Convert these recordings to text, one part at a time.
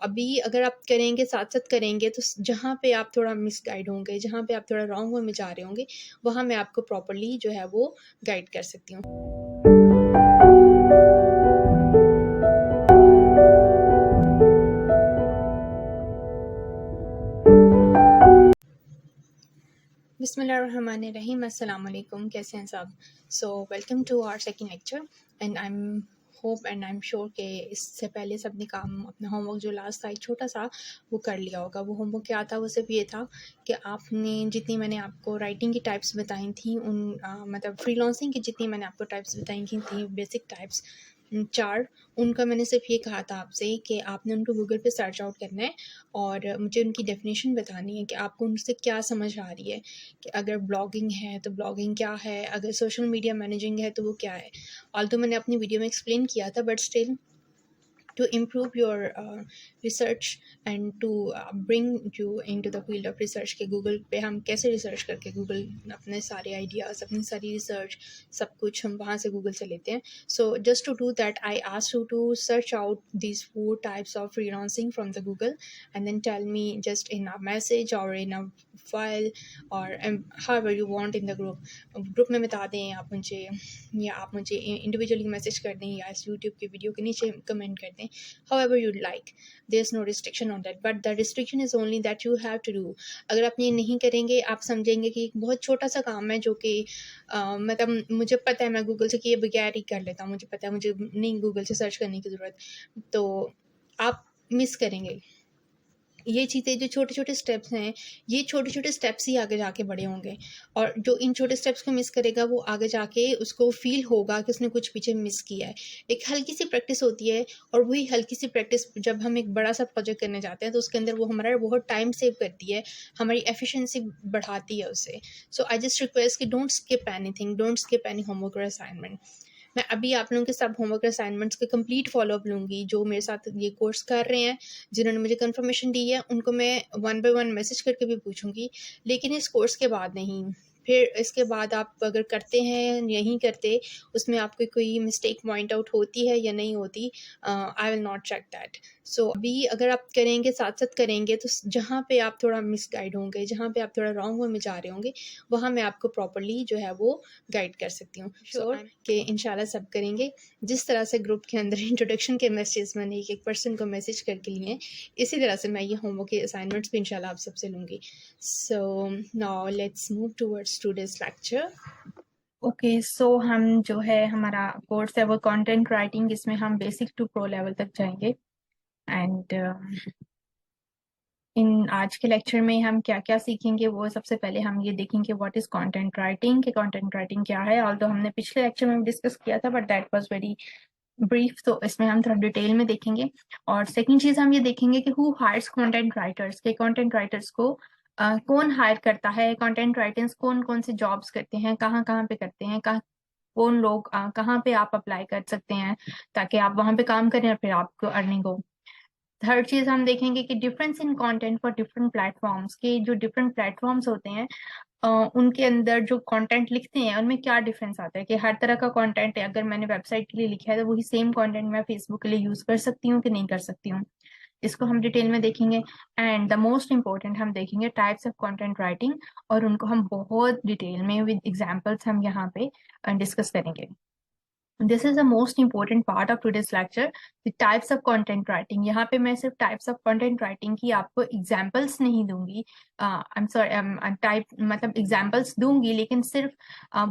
अभी अगर आप करेंगे, साथ-साथ करेंगे तो जहाँ पे आप थोड़ा मिसगाइड होंगे, जहाँ पे आप थोड़ा रॉन्ग वे में जा रहे होंगे, वहाँ मैं आपको प्रॉपर्ली जो है वो गाइड कर सकती हूँ। बिस्मिल्लाहिर्रहमानिर्रहीम, अस्सलाम वालेकुम, कैसे हैं सब? So welcome to our second lecture and I am hope and I am sure कि इससे पहले सबने काम अपना होमवर्क जो लास्ट था एक छोटा सा वो कर लिया होगा। वो होमवर्क क्या था? वो सिर्फ ये था कि आपने जितनी मैंने आपको राइटिंग की टाइप्स बताई थी उन मतलब फ्रीलांसिंग की जितनी मैंने आपको टाइप्स बताई थी बेसिक टाइप्स 4, उनका मैंने सिर्फ ये कहा था आपसे कि आपने उनको गूगल पे सर्च आउट करना है और मुझे उनकी डेफिनेशन बतानी है कि आपको उनसे क्या समझ आ रही है। कि अगर ब्लॉगिंग है तो ब्लॉगिंग क्या है, अगर सोशल मीडिया मैनेजिंग है तो वो क्या है। ऑल्दो मैंने अपनी वीडियो में एक्सप्लेन किया था, but still to improve your research and to bring you into the field of research के गूगल पे हम कैसे रिसर्च करके गूगल अपने सारे आइडियाज़, अपनी सारी रिसर्च, सब कुछ हम वहाँ से गूगल से लेते हैं। So just to do that I ask you to search out these 4 types of freelancing from the Google and then tell me just in a message or in a file or however you want in the group में बता दें आप मुझे, या आप मुझे individually message कर दें या इस यूट्यूब की वीडियो के नीचे कमेंट कर दें, however you'd like. There's no restriction on that, but the restriction is only that you have to do. अगर आप ये नहीं करेंगे, आप समझेंगे कि एक बहुत छोटा सा काम है जो कि मतलब मुझे पता है मैं गूगल से किए बगैर ही कर लेता हूँ, मुझे पता है मुझे नहीं गूगल से सर्च करने की ज़रूरत, तो आप मिस करेंगे। ये चीज़ें जो छोटे-छोटे स्टेप्स हैं, ये छोटे-छोटे स्टेप्स ही आगे जाके बड़े होंगे और जो इन छोटे स्टेप्स को मिस करेगा वो आगे जाके उसको फ़ील होगा कि उसने कुछ पीछे मिस किया है। एक हल्की-सी प्रैक्टिस होती है और वही हल्की-सी प्रैक्टिस जब हम एक बड़ा-सा प्रोजेक्ट करने जाते हैं तो उसके अंदर वो हमारा बहुत टाइम सेव करती है, हमारी एफिशिएंसी बढ़ाती है उससे। सो आई जस्ट रिक्वेस्ट कि don't skip anything, don't skip any homework और असाइनमेंट। मैं अभी आप लोगों के सब होमवर्क असाइनमेंट्स के कंप्लीट फॉलोअप लूँगी, जो मेरे साथ ये कोर्स कर रहे हैं, जिन्होंने मुझे कंफर्मेशन दी है, उनको मैं वन बाय वन मैसेज करके भी पूछूँगी, लेकिन इस कोर्स के बाद नहीं। फिर इसके बाद आप अगर करते हैं, नहीं करते, उसमें आपको कोई मिस्टेक पॉइंट आउट होती है या नहीं होती, I will not check that. So अभी अगर आप करेंगे, साथ-साथ करेंगे तो जहाँ पे आप थोड़ा मिसगाइड होंगे, जहाँ पे आप थोड़ा रॉन्ग वे में जा रहे होंगे, वहाँ मैं आपको प्रॉपर्ली जो है वो गाइड कर सकती हूँ। श्योर कि इंशाल्लाह सब करेंगे। जिस तरह से ग्रुप के अंदर इंट्रोडक्शन के मैसेजेस मैंने एक-एक पर्सन को मैसेज करके लिए हैं, इसी तरह से मैं ये होमवर्क के असाइनमेंट्स भी इंशाल्लाह आप सबसे लूँगी। So now let's move towards today's lecture. Okay so हम जो है हमारा कोर्स है वो कंटेंट राइटिंग, इसमें हम बेसिक टू प्रो लेवल तक जाएंगे एंड इन आज के लेक्चर में हम क्या क्या सीखेंगे वो सबसे पहले हम ये देखेंगे व्हाट इज कंटेंट राइटिंग, कि कंटेंट राइटिंग क्या है। ऑल्दो हमने पिछले लेक्चर में डिस्कस किया था but that was very brief, तो इसमें हम थोड़ा डिटेल में देखेंगे। और सेकंड चीज हम ये देखेंगे कि हु हायर्स कंटेंट राइटर्स, के कंटेंट राइटर्स को कौन हायर करता है, कंटेंट राइटर्स कौन कौन से जॉब्स करते हैं, कहाँ कहाँ पे करते हैं, कौन लोग कहाँ पे आप अप्लाई कर सकते हैं ताकि आप वहां पे काम करें और फिर आपको अर्निंग हो। थर्ड चीज हम देखेंगे कि difference in content for different platforms, के जो डिफरेंट प्लेटफॉर्म्स होते हैं उनके अंदर जो कंटेंट लिखते हैं उनमें क्या डिफरेंस आता है, कि हर तरह का कंटेंट अगर मैंने वेबसाइट के लिए लिखा है तो वही सेम कंटेंट मैं फेसबुक के लिए यूज कर सकती हूँ कि नहीं कर सकती हूँ, इसको हम डिटेल में देखेंगे। एंड द मोस्ट इम्पोर्टेंट हम देखेंगे टाइप्स ऑफ कंटेंट राइटिंग, और उनको हम बहुत डिटेल में विद एग्जांपल्स हम यहाँ पे डिस्कस करेंगे। This is the most important part of today's lecture, the types of content writing. यहाँ पे मैं सिर्फ टाइप्स ऑफ कंटेंट राइटिंग की आपको एग्जांपल्स नहीं दूंगी, आई एम सॉरी टाइप मतलब एग्जांपल्स दूंगी, लेकिन सिर्फ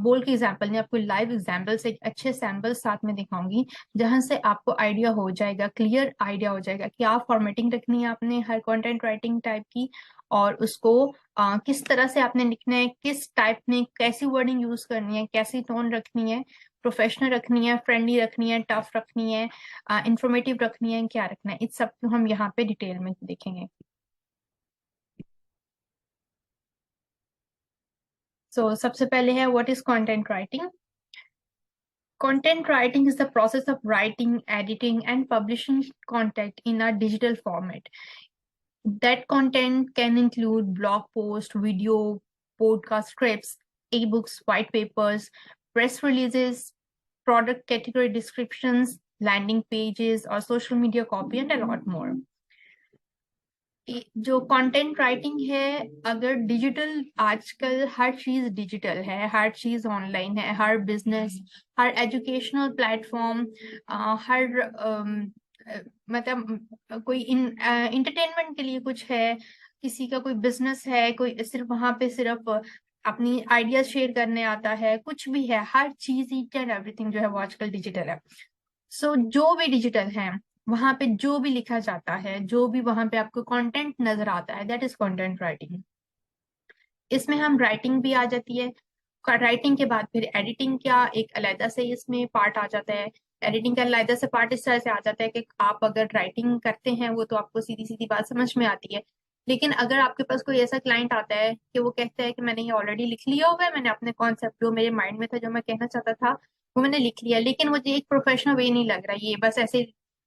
बोल के एग्जांपल नहीं, आपको लाइव एग्जांपल्स एक अच्छे सैंपल्स साथ में दिखाऊंगी, जहां से आपको आइडिया हो जाएगा, क्लियर आइडिया हो जाएगा कि आप फॉर्मेटिंग रखनी है आपने हर कंटेंट राइटिंग टाइप की, और उसको किस तरह से आपने लिखना है, किस टाइप में कैसी वर्डिंग यूज करनी है, कैसी टोन रखनी है, प्रोफेशनल रखनी है, फ्रेंडली रखनी है, टफ रखनी है, इंफॉर्मेटिव रखनी है, क्या रखना है, इस सब को हम यहाँ पे डिटेल में देखेंगे। सबसे पहले है what is content writing. Content writing is the process of writing, editing, and publishing content in a digital format. That content can include blog posts, video, podcast scripts, ebooks, white papers, press releases, product category descriptions, landing pages, or social media copy, and a lot more. जो content writing है, अगर digital, आजकल हर चीज digital है, हर चीज online है, हर business, हर educational platform, हर मतलब कोई इंटरटेनमेंट के लिए कुछ है, किसी का कोई बिजनेस है, कोई सिर्फ वहां पे सिर्फ अपनी आइडियाज शेयर करने आता है, कुछ भी है, हर चीज ईच एंड एवरीथिंग जो है वो आजकल डिजिटल है। सो जो भी डिजिटल है, वहां पे जो भी लिखा जाता है, जो भी वहां पे आपको कंटेंट नजर आता है, दैट इज कंटेंट राइटिंग। इसमें हम राइटिंग भी आ जाती है। राइटिंग के बाद फिर एडिटिंग का एक अलग से इसमें पार्ट आ जाता है। एडिटिंग का अलग से पार्ट इस तरह से आ जाता है कि आप अगर राइटिंग करते हैं वो तो आपको सीधी सीधी बात समझ में आती है। लेकिन अगर आपके पास कोई ऐसा क्लाइंट आता है कि वो कहता है कि मैंने ये ऑलरेडी लिख लिया हुआ है, मैंने अपने कॉन्सेप्ट जो मेरे माइंड में था, जो मैं कहना चाहता था, वो मैंने लिख लिया, लेकिन मुझे एक प्रोफेशनल वे नहीं लग रहा, ये बस ऐसे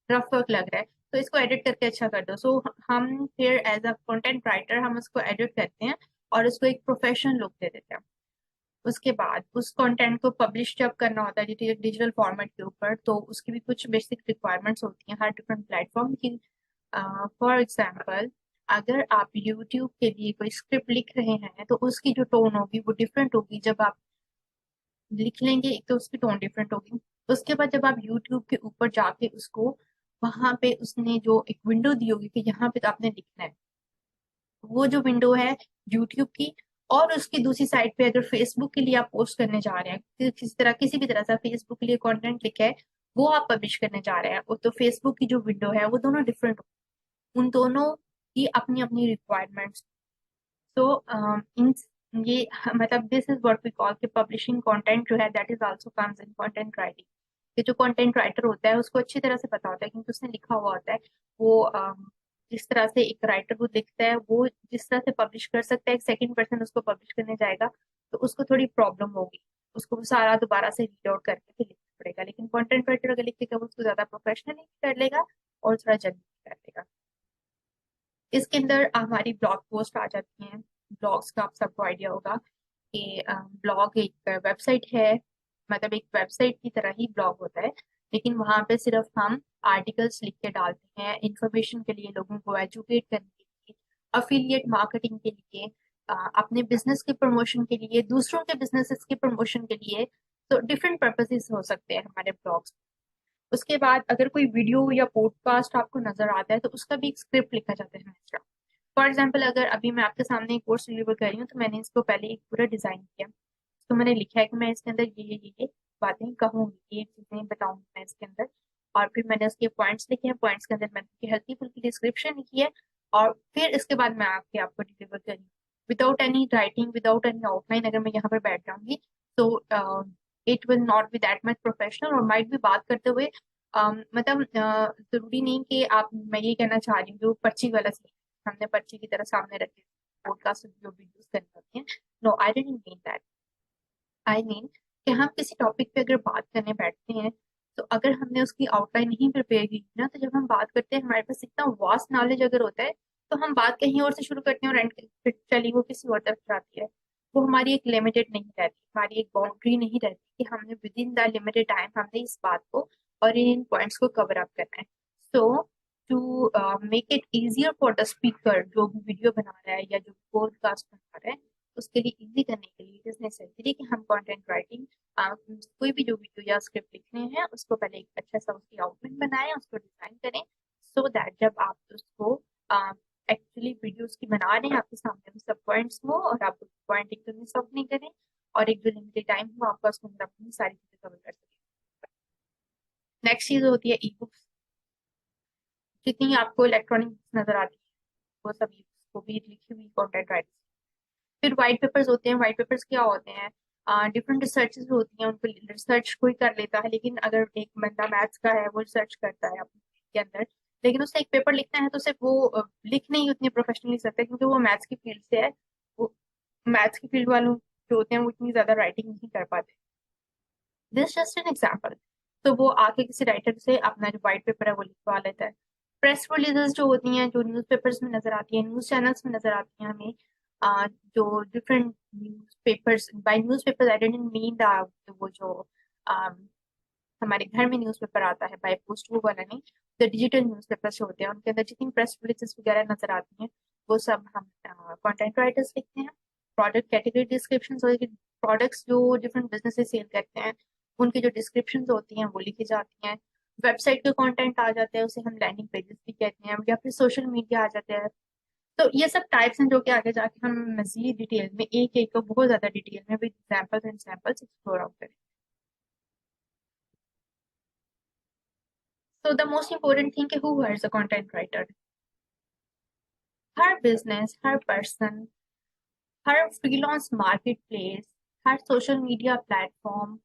रफ वर्क लग रहा है, तो इसको एडिट करके अच्छा कर दो। सो हम फिर एज अ कंटेंट राइटर हम उसको एडिट करते हैं और उसको एक प्रोफेशनल लुक दे देते हैं। उसके बाद उस कंटेंट को पब्लिश जब करना होता है डिजिटल फॉर्मेट के ऊपर, तो उसकी भी कुछ बेसिक रिक्वायरमेंट्स होती हैं हर डिफरेंट प्लेटफॉर्म की। फॉर एग्जांपल, अगर आप यूट्यूब के लिए कोई स्क्रिप्ट लिख रहे हैं तो उसकी जो टोन होगी वो डिफरेंट होगी। जब आप लिख लेंगे एक तो उसकी टोन डिफरेंट होगी। उसके बाद जब आप यूट्यूब के ऊपर जाके उसको, वहां पे उसने जो एक विंडो दी होगी कि यहाँ पे तो आपने लिखना है, वो जो विंडो है यूट्यूब की, और उसकी दूसरी साइड पे अगर फेसबुक के लिए आप पोस्ट करने जा रहे हैं, किसी तरह किसी भी तरह से फेसबुक के लिए कंटेंट लिखा है, वो आप पब्लिश करने जा रहे हैं, वो तो फेसबुक की जो विंडो है वो दोनों डिफरेंट, उन दोनों की अपनी अपनी रिक्वायरमेंट्स। तो इन ये मतलब this is what we call कि पब्लिशिंग कंटेंट जो है that is also comes in content writing. कि जो कंटेंट राइटर होता है उसको अच्छी तरह से पता होता है क्योंकि उसने लिखा हुआ होता है। वो जिस तरह से एक राइटर वो लिखता है, वो जिस तरह से पब्लिश कर सकता है, एक सेकंड पर्सन उसको पब्लिश करने जाएगा तो उसको थोड़ी प्रॉब्लम होगी, उसको वो सारा दोबारा से रीड आउट करके फिर लिखना पड़ेगा। लेकिन कंटेंट राइटर अगर लिखेगा वो उसको ज्यादा प्रोफेशनली कर लेगा और थोड़ा जल्दी कर लेगा। इसके अंदर हमारी ब्लॉग पोस्ट आ जाती हैं। ब्लॉग्स का आप सबको आइडिया होगा कि ब्लॉग एक वेबसाइट है, मतलब एक वेबसाइट की तरह ही ब्लॉग होता है, लेकिन वहां पे सिर्फ हम आर्टिकल्स लिख के डालते हैं इंफॉर्मेशन के लिए, लोगों को एजुकेट करने के लिए, अफिलिएट मार्केटिंग के लिए, अपने बिजनेस के प्रमोशन के लिए, दूसरों के बिजनेसेस के प्रमोशन के लिए। तो डिफरेंट पर्पसेस हो सकते हैं हमारे ब्लॉग्स। उसके बाद अगर कोई वीडियो या पॉडकास्ट आपको नजर आता है तो उसका भी एक स्क्रिप्ट लिखा जाता है हमेशा। फॉर एग्जाम्पल, अगर अभी मैं आपके सामने एक कोर्स डिलीवर कर रही हूँ तो मैंने इसको पहले एक पूरा डिजाइन किया, तो मैंने लिखा है कि मैं इसके अंदर ये बातें कहूंगी, ये चीजें बताऊंगी मैं इसके अंदर। और फिर मैंने उसके पॉइंट्स लिखे हैं, पॉइंट्स के अंदर मैंने उसकी हल्की फुल्की डिस्क्रिप्शन लिखी है, और फिर इसके बाद मैं आके आपको डिलीवर करी without any writing, without any outline. अगर मैं यहाँ पर बैठ जाऊंगी तो it will not be that much professional, और माइट भी बात करते हुए मतलब जरूरी नहीं कि आप, मैं ये कहना चाह रही हूँ जो पर्ची वाला सीन, हमने पर्ची की तरह सामने रखे पॉडकास्ट जो वीडियोस करनी होती हैं। No, I didn't mean that. I mean कि हम किसी टॉपिक पे अगर बात करने बैठते हैं तो अगर हमने उसकी आउटलाइन नहीं प्रिपेयर की ना, तो जब हम बात करते हैं हमारे पास इतना वास्ट नॉलेज अगर होता है तो हम बात कहीं और से शुरू करते हैं और एंड फिर चली वो किसी और तरफ जाती है। वो हमारी एक लिमिटेड नहीं रहती, हमारी एक बाउंड्री नहीं रहती कि हमने within the limited time हमने इस बात को और इन पॉइंट्स को कवर अप करना है। So to make it easier for the speaker जो भी वीडियो बना रहा है या जो पॉडकास्ट बना रहा है, उसके लिए इजी करने के लिए इट इज नेसेसरी कि हम कंटेंट राइटिंग, कोई भी जो वीडियो या स्क्रिप्ट लिखने हैं उसको पहले एक अच्छा सा उसकी आउटलाइन बनाएं, उसको डिजाइन करें, सो दैट जब आप उसको एक्चुअली वीडियो उसकी बना रहे हैं आपके सामने में सब पॉइंट्स हो और आप पॉइंट एकदम मिस आउट नहीं करें, और एक जो लिमिटेड टाइम हो आपका उसके अंदर अपनी सारी चीजें कवर कर सकें। नेक्स्ट चीज होती है ई बुक्स। जितनी आपको इलेक्ट्रॉनिक बुक्स नजर आती है वो सब ई बुक्स को भी लिखी हुई कॉन्टेंट राइटिंग। फिर व्हाइट पेपर्स होते हैं। व्हाइट पेपर्स क्या होते हैं? डिफरेंट रिसर्चेस होती हैं, उनको रिसर्च कोई कर लेता है, लेकिन अगर एक बंदा मैथ्स का है वो रिसर्च करता है अपने के अंदर, लेकिन उसे एक पेपर लिखना है तो सिर्फ वो लिख नहीं उतनी प्रोफेशनली सकता क्योंकि वो मैथ्स की फील्ड से है। वो मैथ्स की फील्ड वालों जो होते हैं वो इतनी ज्यादा राइटिंग नहीं कर पाते। This just an example. तो वो आके किसी राइटर से अपना जो व्हाइट पेपर है वो लिखवा लेता है। प्रेस रिलीजेस जो होती हैं, जो न्यूज़पेपर्स में नजर आती है, न्यूज चैनल्स में नजर आती हैं हमें, जो different newspapers, by newspapers I didn't mean the वो जो हमारे घर में न्यूज़पेपर आता है बाय पोस्ट, वो वाला नहीं, जो डिजिटल न्यूज़पेपर से होते हैं उनके अंदर जितनी प्रेस रिलीजेस वगैरह नजर आती हैं वो सब हम कंटेंट राइटर्स लिखते हैं। प्रोडक्ट कैटेगरी डिस्क्रिप्शन होगी, प्रोडक्ट्स जो डिफरेंट बिजनेसेस सेल करते हैं उनकी जो डिस्क्रिप्शन होती हैं वो लिखी जाती हैं। वेबसाइट के कंटेंट आ जाते हैं, उसे हम लैंडिंग पेजेस भी कहते हैं, या फिर सोशल मीडिया आ जाते हैं। तो ये सब टाइप्स हैं जो कि आगे जाके हम मजीद डिटेल में एक एक को बहुत ज्यादा डिटेल में with examples and samples explore out करें। So the most important thing is who hires a content writer? Her business, her person, her freelance market place, her social media platform,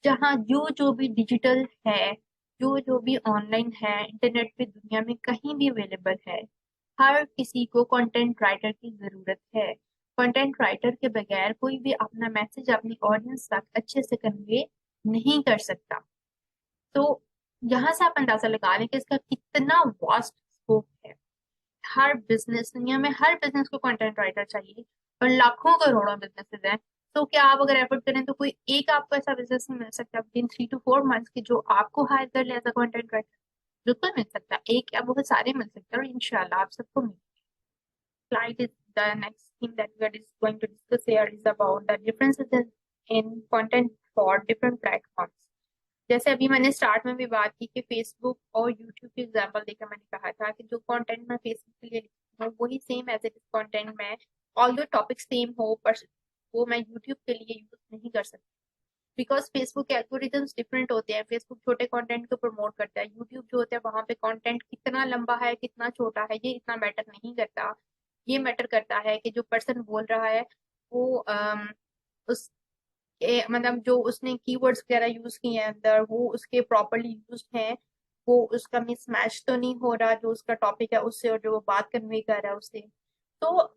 जहाँ जो भी डिजिटल है, जो भी online है, internet पे दुनिया में कहीं भी अवेलेबल है, हर किसी को कंटेंट राइटर की जरूरत है। कंटेंट राइटर के बगैर कोई भी अपना मैसेज अपनी ऑडियंस तक अच्छे से कन्वे नहीं कर सकता। तो यहाँ से आप अंदाजा लगा लें कि इसका कितना वास्ट स्कोप है। हर बिजनेस, दुनिया में हर बिजनेस को कंटेंट राइटर चाहिए और लाखों करोड़ों बिजनेसेस हैं। तो क्या आप अगर एफर्ट करें तो कोई एक आपको ऐसा बिजनेस नहीं मिल सकता विद इन 3 to 4 months की जो आपको हायर कर ले एज अ कंटेंट राइटर? बिल्कुल मिल सकता है, एक या बहुत सारे मिल सकते हैं और इंशाल्लाह आप सबको मिल। Slide is the next thing that we are going to discuss here is about the differences in content for different platforms. जैसे अभी मैंने स्टार्ट में भी बात की कि फेसबुक और यूट्यूब की एग्जांपल देकर मैंने कहा था कि जो कंटेंट मैं फेसबुक के लिए लिखती हूँ वही same as it is content मैं, ऑल्दो टॉपिक सेम हो, पर वो मैं यूट्यूब के लिए यूज नहीं कर सकती बिकॉज फेसबुक के एल्गोरिथम्स डिफरेंट होते हैं। फेसबुक छोटे कंटेंट को प्रमोट करता है, यूट्यूब जो होता है वहां पे कंटेंट कितना लंबा है कितना छोटा है ये इतना मैटर नहीं करता। ये मैटर करता है कि जो पर्सन बोल रहा है वो उस मतलब जो उसने कीवर्ड्स वगैरह यूज किए हैं अंदर वो उसके प्रॉपरली यूज हैं, वो उसका मिसमैच तो नहीं हो रहा जो उसका टॉपिक है उससे और जो वो बात कन्वे कर रहा है उससे। तो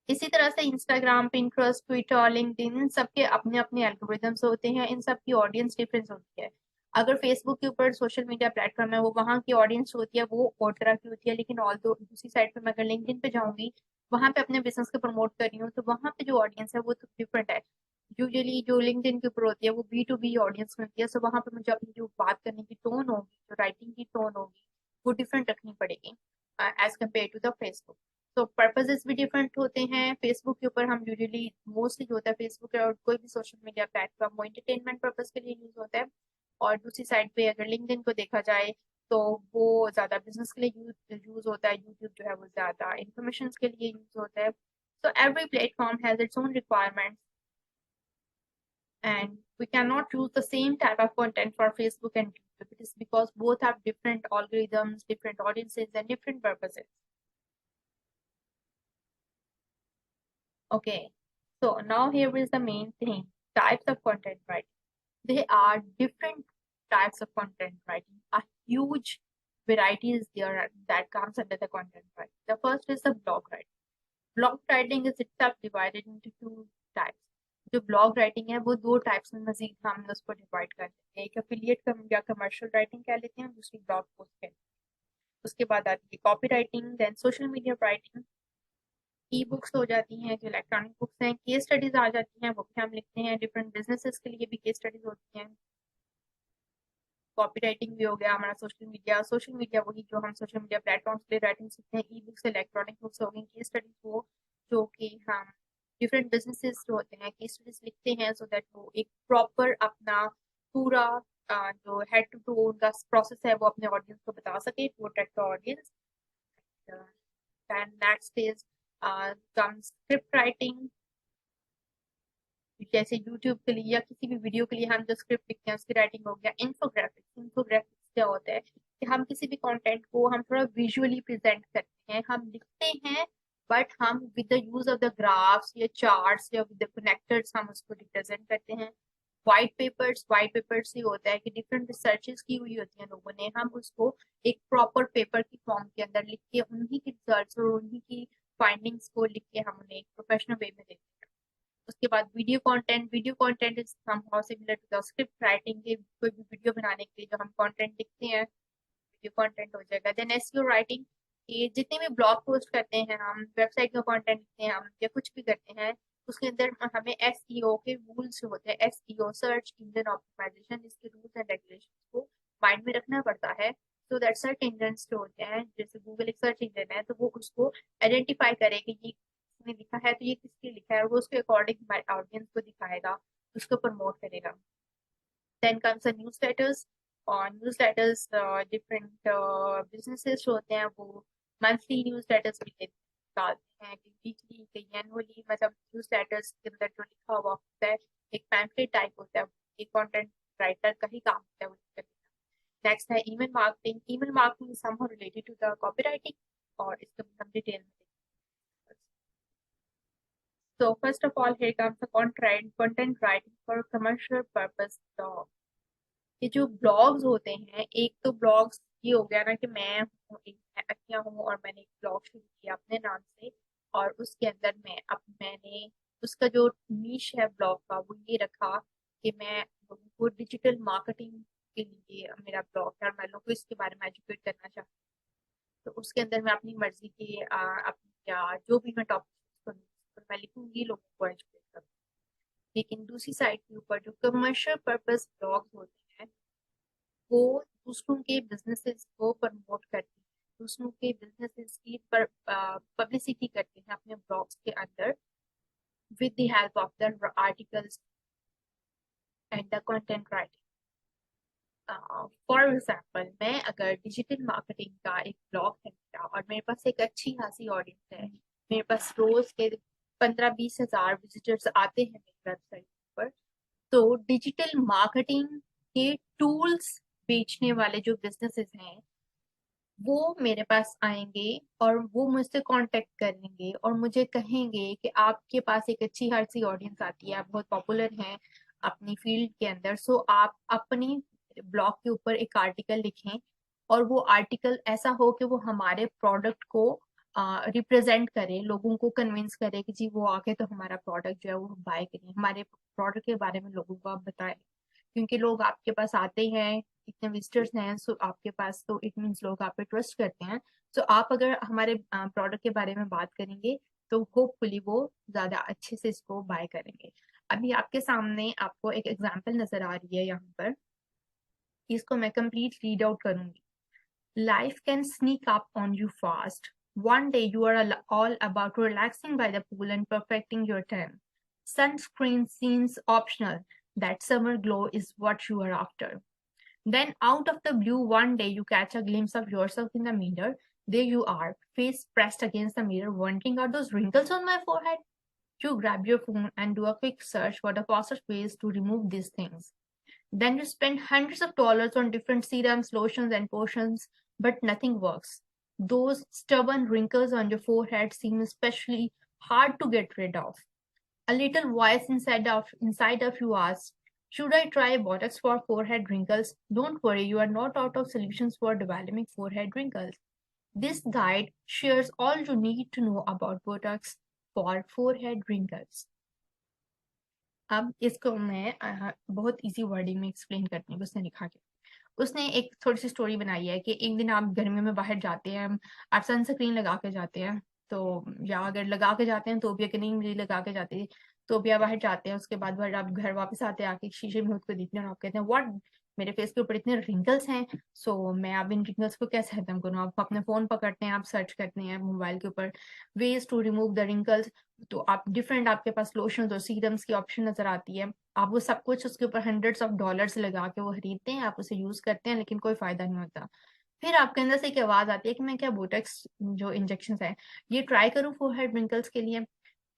इसी तरह से इंस्टाग्राम, पिंटरेस्ट, ट्विटर, लिंक्डइन, इन सबके अपने अपने एल्गोरिदम्स होते हैं, इन सब की ऑडियंस डिफरेंस होती है। अगर फेसबुक के ऊपर सोशल मीडिया प्लेटफॉर्म है वो वहाँ की ऑडियंस होती है वो और तरह की होती है, लेकिन ऑल दो दूसरी साइड पे मैं अगर लिंक्डइन पे जाऊंगी वहां पे अपने बिजनेस को प्रमोट कर रही हूँ तो वहां पे जो ऑडियंस है वो तो डिफरेंट है। यूजुअली जो लिंक्डइन के ऊपर होती है वो B2B ऑडियंस में होती है, सो वहां पे मुझे अपनी जो बात करने की टोन होगी, जो राइटिंग की टोन होगी वो डिफरेंट रखनी पड़ेगी as compare to the Facebook. तो पर्पजेस भी डिफरेंट होते हैं। फेसबुक के ऊपर हम यूजुअली मोस्टली जो होता है फेसबुक और कोई भी सोशल मीडिया प्लेटफॉर्म वो एंटरटेनमेंट पर्पज के लिए यूज होता है, और दूसरी साइड पे अगर लिंक्डइन को देखा जाए तो वो ज्यादा बिजनेस के लिए यूज होता है, यूट्यूब जो है वो ज्यादा इंफॉर्मेशन के लिए यूज होता है। So every platform has its own requirements and we cannot use the same type of content for Facebook and YouTube. It is because both have different algorithms, different audiences, and different purposes. Okay, so now here is the main thing, types of content writing. There are different types of content writing. A huge variety is there that comes under the content writing. The first is the blog writing. Blog writing is itself divided into 2 types. जो blog writing है वो 2 types में मजीद हम उसको divide कर लेते हैं, एक एफिलिएट या कमर्शियल राइटिंग कह लेते हैं, दूसरी ब्लॉग पोस्ट कहते हैं। उसके बाद आती है copy writing, then social media writing, e books हो जाती हैं जो इलेक्ट्रॉनिक बुक्स हैं, केस स्टडीज आ जाती हैं वो भी हम लिखते हैं, डिफरेंट बिजनेसेस के लिए भी केस स्टडीज होती हैं। कॉपी राइटिंग भी हो गया हमारा सोशल मीडिया वही जो हम सोशल मीडिया प्लेटफॉर्म्स पे राइटिंग सीखते हैं, ई बुक्स इलेक्ट्रॉनिक बुक्स हो गई, केस स्टडीज वो जो कि हम डिफरेंट बिजनेसेस जो होते हैं केस स्टडीज लिखते हैं सो दैट वो एक प्रॉपर अपना पूरा जो हेड टू टू उनका प्रोसेस है वो अपने ऑडियंस को बता सके to attract the audience. Next is come script writing, जैसे यूट्यूब के लिए या किसी भी वीडियो के लिए हम जो स्क्रिप्ट लिखते हैं उसकी राइटिंग हो गया। इन्फोग्राफिक्स क्या होता है कि हम किसी भी कंटेंट को हम थोड़ा विजुअली प्रेजेंट करते हैं, हम लिखते हैं बट हम with the use of the graphs या चार्ट्स या विद द कनेक्टर्स हम उसको रिप्रेजेंट करते हैं। वाइट पेपर्स ही होता है कि डिफरेंट रिसर्चेस की हुई होती हैं लोगों ने, हम उसको एक प्रॉपर पेपर की फॉर्म के अंदर लिख के उन्हीं की रिजल्ट्स और उन्हीं की फाइंडिंग्स को लिख के हम उन्हें एक प्रोफेशनल वे में देते हैं। उसके बाद video content is somehow similar to the script writing के, कोई भी वीडियो बनाने के लिए जो हम कंटेंट लिखते हैं वीडियो कंटेंट हो जाएगा। देन एसईओ राइटिंग, ये जितने भी ब्लॉग पोस्ट करते हैं हम, वेबसाइट का कंटेंट लिखते हैं हम या कुछ भी करते हैं उसके अंदर हमें SEO के रूल्स जो होते हैं, SEO सर्च इंजन ऑप्टिमाइजेशन, इसके रूल्स एंड रेगुलेशंस को माइंड में रखना पड़ता है। तो दैट सर्च इंजन जो होते हैं, जैसे गूगल एक सर्च इंजन है, तो वो उसको आइडेंटिफाई करे कि ये किसने लिखा है, तो ये किसके लिखा है, और वो उसके अकॉर्डिंग हमारे ऑडियंस को दिखाएगा, उसको प्रमोट करेगा। देन कम्स न्यूज़लेटर्स, और न्यूज़लेटर्स डिफरेंट बिजनेसेस जो होते हैं वो मंथली न्यूज़लेटर्स भी निकालते हैं, कि वीकली, कि एनुअली, मतलब न्यूज़लेटर्स के अंदर जो लिखा हुआ होता है एक पैम्फलेट टाइप होता है, ये कंटेंट राइटर का ही काम होता है वो लिखना। नेक्स्ट है email marketing. Email marketing is somehow related to the copywriting, और इसको हम डिटेल में देखेंगे। So first of all, here comes the content writing for commercial purpose blog. ये जो ब्लॉग्स होते हैं, एक तो ब्लॉग्स ये हो गया ना कि मैं हूँ, एक मैं अकिया हूँ और मैंने एक ब्लॉग शुरू किया अपने नाम से, और उसके अंदर मैंने उसका जो नीश है ब्लॉग का वो ये रखा कि मैं लोगों को डिजिटल मार्केटिंग के लिए मेरा ब्लॉग है और मैं लोगों को इसके बारे में एजुकेट करना चाहती हूँ। तो उसके अंदर मैं अपनी मर्जी के अपनी या जो भी मैं टॉपिक मैं लिखूंगी लोगों को एजुकेट करूँगी। लेकिन दूसरी साइड के ऊपर जो कमर्शियल पर्पस ब्लॉग्स होते हैं वो दूसरों के बिजनेसेस को प्रमोट करते हैं, दूसरों के बिजनेसेस की पब्लिसिटी करते हैं अपने ब्लॉग्स के अंदर with the help of the articles and the content writing. For example, मैं अगर डिजिटल मार्केटिंग का एक ब्लॉग है मेरा और मेरे पास एक अच्छी खासी ऑडियंस है, मेरे पास रोज के 15-20 हजार विजिटर्स आते हैं मेरी वेबसाइट पर, तो डिजिटल मार्केटिंग के टूल्स बेचने वाले जो बिजनेसेस हैं वो मेरे पास आएंगे और वो मुझसे कांटेक्ट करेंगे और मुझे कहेंगे कि आपके पास एक अच्छी खासी ऑडियंस आती है, आप बहुत पॉपुलर हैं अपनी फील्ड के अंदर, सो आप अपनी ब्लॉग के ऊपर एक आर्टिकल लिखें और वो आर्टिकल ऐसा हो कि वो हमारे प्रोडक्ट को रिप्रेजेंट करे, लोगों को कन्विंस करे कि जी वो आके तो हमारा प्रोडक्ट जो है वो बाय करें, हमारे प्रोडक्ट के बारे में लोगों को आप बताएं, क्योंकि लोग आपके पास आते हैं, इतने विजिटर्स हैं, सो आपके पास, तो इट मीन्स लोग आप पे ट्रस्ट करते हैं। सो आप अगर हमारे प्रोडक्ट के बारे में बात करेंगे तो होपफुली वो ज्यादा अच्छे से इसको बाय करेंगे। अभी आपके सामने आपको एक एग्जांपल नजर आ रही है यहाँ पर, इसको मैं कंप्लीट रीड आउट करूंगी। Life can sneak up on you fast. One day you are all about relaxing by the pool and perfecting your tan. Sunscreen seems optional. That summer glow is what you are after. Then, out of the blue, one day you catch a glimpse of yourself in the mirror. There you are, face pressed against the mirror, wondering, are those wrinkles on my forehead? You grab your phone and do a quick search for the fastest ways to remove these things. Then you spend hundreds of dollars on different serums, lotions, and potions, but nothing works. Those stubborn wrinkles on your forehead seem especially hard to get rid of. A little voice inside of you asks, should I try Botox for forehead wrinkles? Don't worry, you are not out of solutions for developing forehead wrinkles. This guide shares all you need to know about Botox for forehead wrinkles. अब इसको मैं बहुत easy wording में explain करती हूँ। उसने लिखा कि उसने एक थोड़ी सी स्टोरी बनाई है कि एक दिन आप गर्मियों में बाहर जाते हैं, आप सनस्क्रीन लगा के जाते हैं, तो या अगर लगा के जाते हैं तो भी, अगर नहीं लगा के जाते तो भी आप बाहर जाते हैं, उसके बाद आप घर वापस आते हैं, आके शीशे में खुद को देखते हैं और आप कहते हैं व्हाट, मेरे फेस के ऊपर इतने रिंकल्स हैं, सो मैं अब इन रिंकल्स को कैसे खत्म करूँ। आप अपने फोन पकड़ते हैं, आप सर्च करते हैं मोबाइल के ऊपर ways to remove the wrinkles, तो आप डिफरेंट आपके पास लोशंस और सीरम्स की ऑप्शन नजर आती है, आप वो सब कुछ उसके ऊपर हंड्रेड्स ऑफ डॉलर्स लगा के वो खरीदते हैं, आप उसे यूज करते हैं, लेकिन कोई फायदा नहीं होता। फिर आपके अंदर से एक आवाज आती है कि मैं क्या बोटेक्स जो इंजेक्शन है ये ट्राई करूँ फोरहेड रिंकल्स के लिए।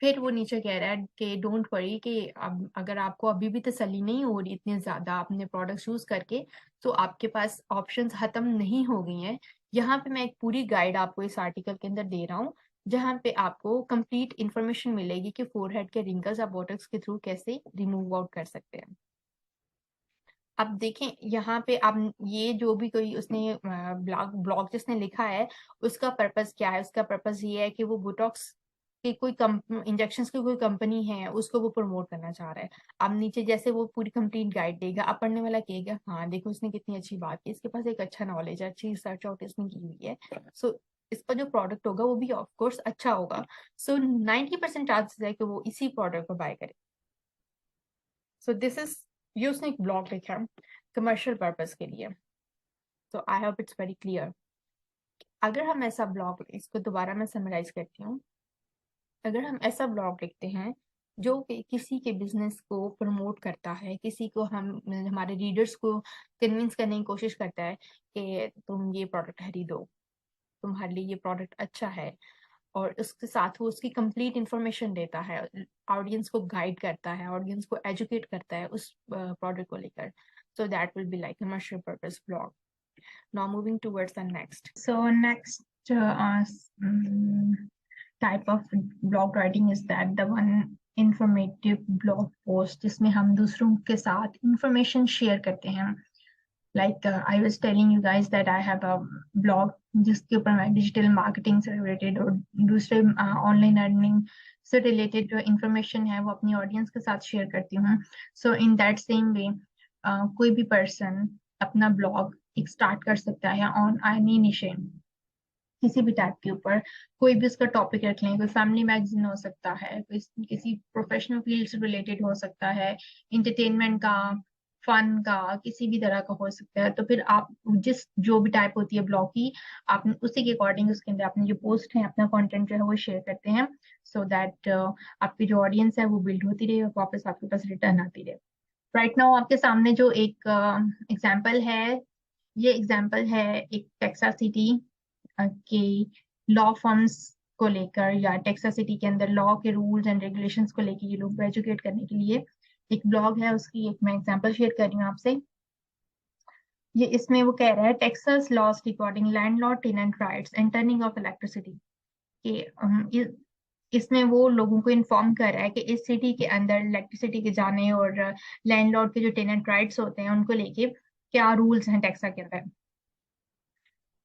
फिर वो नीचे कह रहा है कि डोंट वरी, कि अब अगर आपको अभी भी तसल्ली नहीं हो रही इतने ज्यादा अपने प्रोडक्ट्स यूज करके, तो आपके पास ऑप्शंस खत्म नहीं हो गई हैं। यहाँ पे मैं एक पूरी गाइड आपको इस आर्टिकल के अंदर दे रहा हूँ, जहाँ पे आपको कंप्लीट इंफॉर्मेशन मिलेगी कि फोरहेड के रिंकल्स आप बोटॉक्स के थ्रू कैसे रिमूव आउट कर सकते हैं। अब देखें यहाँ पे, अब ये जो भी कोई उसने ब्लॉग जिसने लिखा है उसका पर्पस क्या है, उसका पर्पस ये है कि वो बोटॉक्स की कोई इंजेक्शंस की कोई कंपनी है उसको वो प्रमोट करना चाह रहा है। अब नीचे जैसे वो पूरी कंप्लीट गाइड देगा, अब पढ़ने वाला कहेगा हाँ देखो इसने कितनी अच्छी बात की, इसके पास एक अच्छा नॉलेज है, अच्छी रिसर्च आउट इसने की हुई है, सो इसका जो प्रोडक्ट होगा वो भी ऑफ कोर्स अच्छा होगा। सो 90% चांसेस है कि वो इसी प्रोडक्ट को बाय करे। सो दिस इज, ये उसने एक ब्लॉग लिखा है कमर्शियल पर्पस के लिए। तो I hope it's very clear. अगर हम ऐसा ब्लॉग, इसको दोबारा मैं समराइज करती हूँ, अगर हम ऐसा ब्लॉग लिखते हैं जो कि किसी के बिजनेस को प्रमोट करता है, किसी को हम हमारे रीडर्स को कन्विंस करने की कोशिश करता है कि तुम ये प्रोडक्ट खरीदो, तुम्हारे लिए ये प्रोडक्ट अच्छा है, और उसके साथ वो उसकी कंप्लीट इंफॉर्मेशन देता है, ऑडियंस को गाइड करता है, ऑडियंस को एजुकेट करता है उस प्रोडक्ट को लेकर, so that will be like commercial purpose blog. Now moving towards the next. So next type of blog writing is that the one informative blog post जिसमें हम दूसरों के साथ information share करते हैं। Like I was telling you guys that I have a blog जिसके ऊपर मैं डिजिटल मार्केटिंग से रिलेटेड और दूसरे ऑनलाइन अर्निंग से रिलेटेड जो इंफॉर्मेशन है वो अपनी ऑडियंस के साथ शेयर करती हूँ। सो इन दैट सेम वे कोई भी पर्सन अपना ब्लॉग एक स्टार्ट कर सकता है ऑन एनी निशे, किसी भी टाइप के ऊपर, कोई भी उसका टॉपिक रख लें, कोई फैमिली मैगजीन हो सकता है, कोई किसी प्रोफेशनल फील्ड से रिलेटेड हो सकता है, इंटरटेनमेंट का, फन का, किसी भी तरह का हो सकता है। तो फिर आप जिस जो भी टाइप होती है ब्लॉग की, आप उसी के अकॉर्डिंग उसके अंदर अपने जो पोस्ट है, अपना कंटेंट जो है वो शेयर करते हैं, सो दैट आपकी जो ऑडियंस है वो बिल्ड होती रहे और वापस आपके पास रिटर्न आती रहे। राइट नाउ आपके सामने जो एक एग्जाम्पल है, ये एग्जाम्पल है एक टेक्सास सिटी के लॉ फर्म्स को लेकर, या टेक्सास सिटी के अंदर लॉ के रूल्स एंड रेगुलेशंस को लेकर ये लोग एजुकेट करने के लिए एक ब्लॉग है, उसकी एक मैं एग्जांपल शेयर कर रही हूँ आपसे। ये इसमें वो कह रहा है Texas laws regarding landlord tenant rights and turning off electricity, कि इसमें वो लोगों को इन्फॉर्म कर रहा है कि इस सिटी के अंदर इलेक्ट्रिसिटी के जाने और लैंडलॉर्ड के जो टेनेंट राइट्स होते हैं उनको लेके क्या रूल्स हैं टेक्सास के अंदर।